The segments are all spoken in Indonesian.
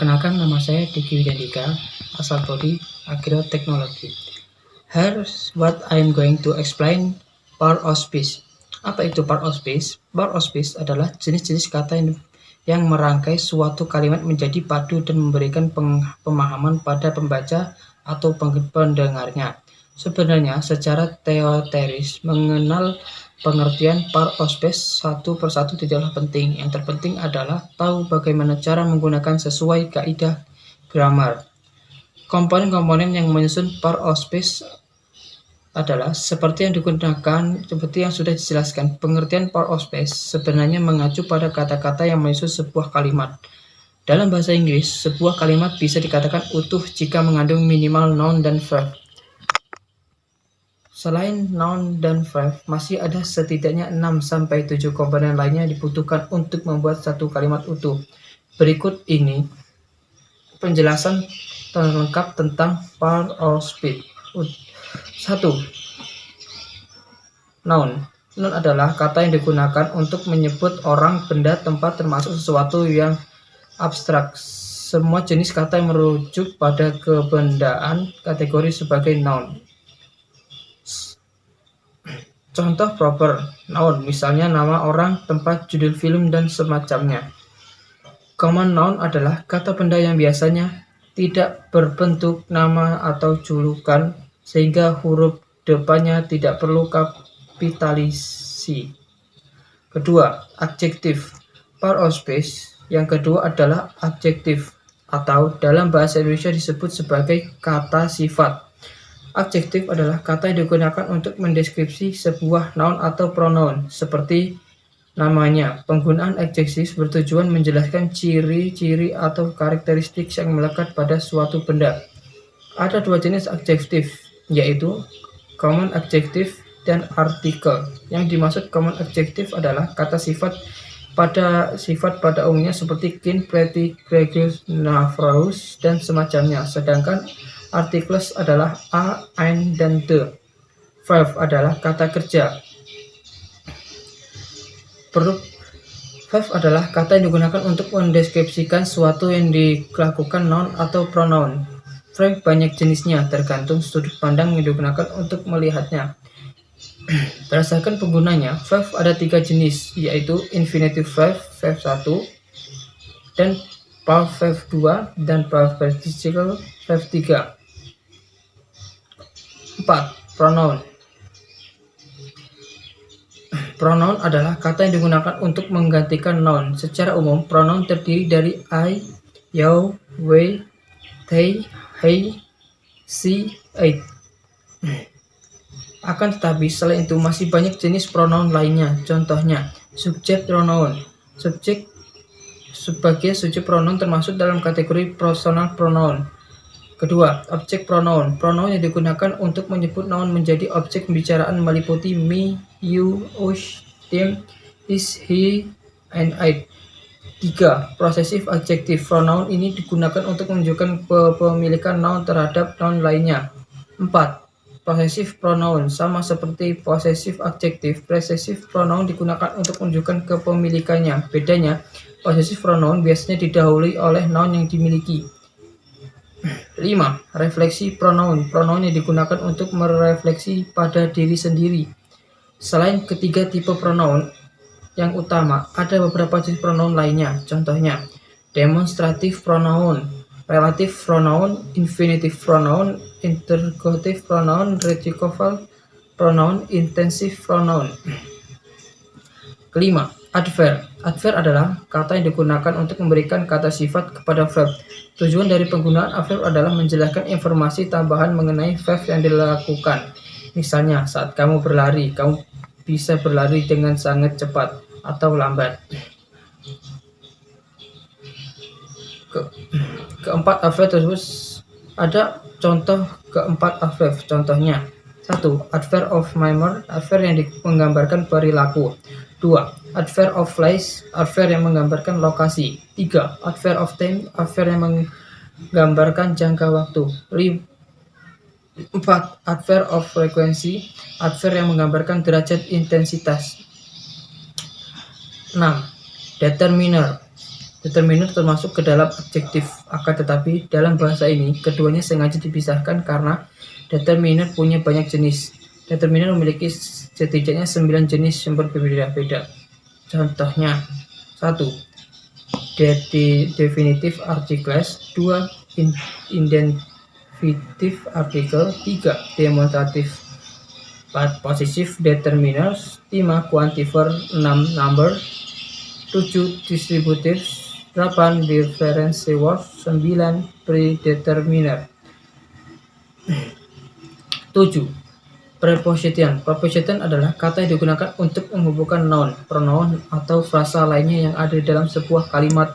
Perkenalkan, nama saya Diki Widandika, asal prodi Agroteknologi. Here's what I'm going to explain part of speech. Apa itu part of speech? Part of speech adalah jenis-jenis kata yang merangkai suatu kalimat menjadi padu dan memberikan pemahaman pada pembaca atau pendengarnya. Sebenarnya, secara teoritis, mengenal pengertian part of speech satu persatu tidaklah penting. Yang terpenting adalah tahu bagaimana cara menggunakan sesuai kaidah grammar. Komponen-komponen yang menyusun part of speech adalah seperti yang sudah dijelaskan. Pengertian part of speech sebenarnya mengacu pada kata-kata yang menyusun sebuah kalimat. Dalam bahasa Inggris, sebuah kalimat bisa dikatakan utuh jika mengandung minimal noun dan verb. Selain noun dan verb, masih ada setidaknya 6-7 komponen lainnya dibutuhkan untuk membuat satu kalimat utuh. Berikut ini penjelasan lengkap tentang part of speech. 1. Noun. Noun adalah kata yang digunakan untuk menyebut orang, benda, tempat, termasuk sesuatu yang abstrak. Semua jenis kata yang merujuk pada kebendaan kategori sebagai noun. Contoh proper noun, misalnya nama orang, tempat, judul film, dan semacamnya. Common noun adalah kata benda yang biasanya tidak berbentuk nama atau julukan, sehingga huruf depannya tidak perlu kapitalisi. Kedua, adjektif. Part of speech yang kedua adalah adjektif, atau dalam bahasa Indonesia disebut sebagai kata sifat. Adjektif adalah kata yang digunakan untuk mendeskripsi sebuah noun atau pronoun, seperti namanya. Penggunaan adjektif bertujuan menjelaskan ciri-ciri atau karakteristik yang melekat pada suatu benda. Ada dua jenis adjektif, yaitu common adjective dan article. Yang dimaksud common adjective adalah kata sifat pada umumnya seperti keen, pretty, gregarious, navrous, dan semacamnya. Sedangkan articles adalah a, ein, dan the. Verb adalah kata kerja. Verb adalah kata yang digunakan untuk mendeskripsikan sesuatu yang dilakukan noun atau pronoun. Verb banyak jenisnya, tergantung sudut pandang yang digunakan untuk melihatnya. Berdasarkan penggunanya, verb ada 3 jenis, yaitu infinitive verb, verb 1, dan verb 2, dan participle verb 3. 4. Pronoun. Pronoun adalah kata yang digunakan untuk menggantikan noun. Secara umum, pronoun terdiri dari I, you, we, they, he, she, it. Akan tetapi, selain itu masih banyak jenis pronoun lainnya. Contohnya, subject pronoun. Subjek sebagai subjek pronoun termasuk dalam kategori personal pronoun. Kedua, objek pronoun. Pronoun yang digunakan untuk menyebut noun menjadi objek pembicaraan meliputi me, you, us, them, is, he, and it. 3. Possessive adjective. Pronoun ini digunakan untuk menunjukkan kepemilikan noun terhadap noun lainnya. 4. Possessive pronoun. Sama seperti possessive adjective, possessive pronoun digunakan untuk menunjukkan kepemilikannya. Bedanya, possessive pronoun biasanya didahului oleh noun yang dimiliki. 5. Refleksi pronoun. Pronoun yang digunakan untuk merefleksi pada diri sendiri. Selain ketiga tipe pronoun yang utama, ada beberapa jenis pronoun lainnya. Contohnya, demonstrative pronoun, relative pronoun, infinitive pronoun, interrogative pronoun, reticular pronoun, intensive pronoun. Kelima, adverb. Adverb adalah kata yang digunakan untuk memberikan kata sifat kepada verb. Tujuan dari penggunaan adverb adalah menjelaskan informasi tambahan mengenai verb yang dilakukan. Misalnya, saat kamu berlari, kamu bisa berlari dengan sangat cepat atau lambat. Keempat adverb tersebut ada contoh keempat adverb. Contohnya, 1. Adverb of manner, adverb yang menggambarkan perilaku. 2. Adverb of place, adverb yang menggambarkan lokasi. 3. Adverb of time, adverb yang menggambarkan jangka waktu. 4. Adverb of frequency, adverb yang menggambarkan derajat intensitas. 6. Determiner. Determiner termasuk ke dalam adjektif, akan tetapi dalam bahasa ini keduanya sengaja dipisahkan karena determiner punya banyak jenis. Determiner memiliki setidaknya 9 jenis yang berbeda-beda. Contohnya, 1. Definitive articles, 2. Infinitive article, 3. Demonstrative possessive determiners, 5. Quantifier, 6. Number, 7. Distributive, 8. Difference word, 9. Predeterminer. 7. Preposition. Preposition adalah kata yang digunakan untuk menghubungkan noun, pronoun, atau frasa lainnya yang ada di dalam sebuah kalimat.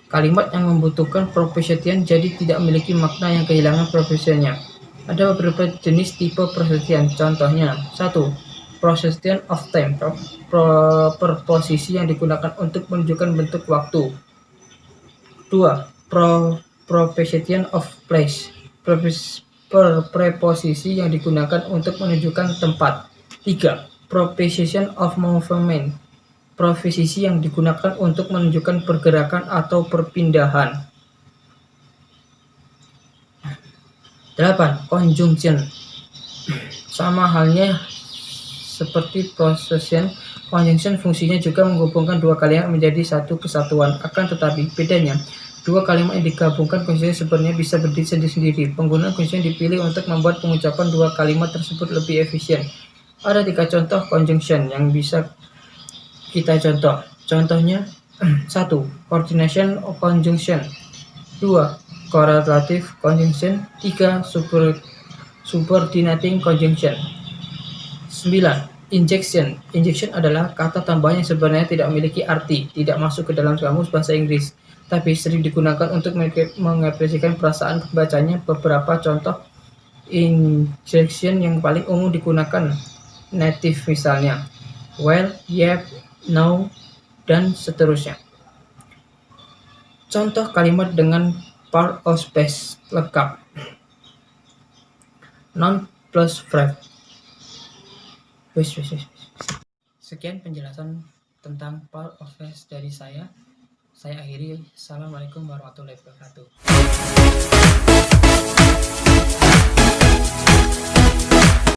Kalimat yang membutuhkan preposition jadi tidak memiliki makna yang kehilangan prepositionnya. Ada beberapa jenis tipe preposition. Contohnya, 1. Preposition of time. Preposisi yang digunakan untuk menunjukkan bentuk waktu. 2. Preposition of place. Preposisi yang digunakan untuk menunjukkan tempat. 3. Preposition of movement. Preposisi yang digunakan untuk menunjukkan pergerakan atau perpindahan. 8. Conjunction. Sama halnya seperti preposition, conjunction fungsinya juga menghubungkan dua kalimat menjadi satu kesatuan. Akan tetapi bedanya, dua kalimat yang digabungkan kuncinya sebenarnya bisa berdiri sendiri-sendiri. Penggunaan kunci dipilih untuk membuat pengucapan dua kalimat tersebut lebih efisien. Ada 3 contoh conjunction yang bisa kita contoh. Contohnya, 1. Coordination conjunction, 2. Correlative conjunction, 3. Subordinating conjunction. 9. Injection. Injection adalah kata tambahan yang sebenarnya tidak memiliki arti, tidak masuk ke dalam kamus bahasa Inggris, tapi sering digunakan untuk mengekspresikan perasaan pembacanya. Beberapa contoh injection yang paling umum digunakan native misalnya well, yep, no, dan seterusnya. Contoh kalimat dengan part of space lengkap. Noun plus verb. Sekian penjelasan tentang part of space dari saya. Saya akhiri. Assalamualaikum warahmatullahi wabarakatuh.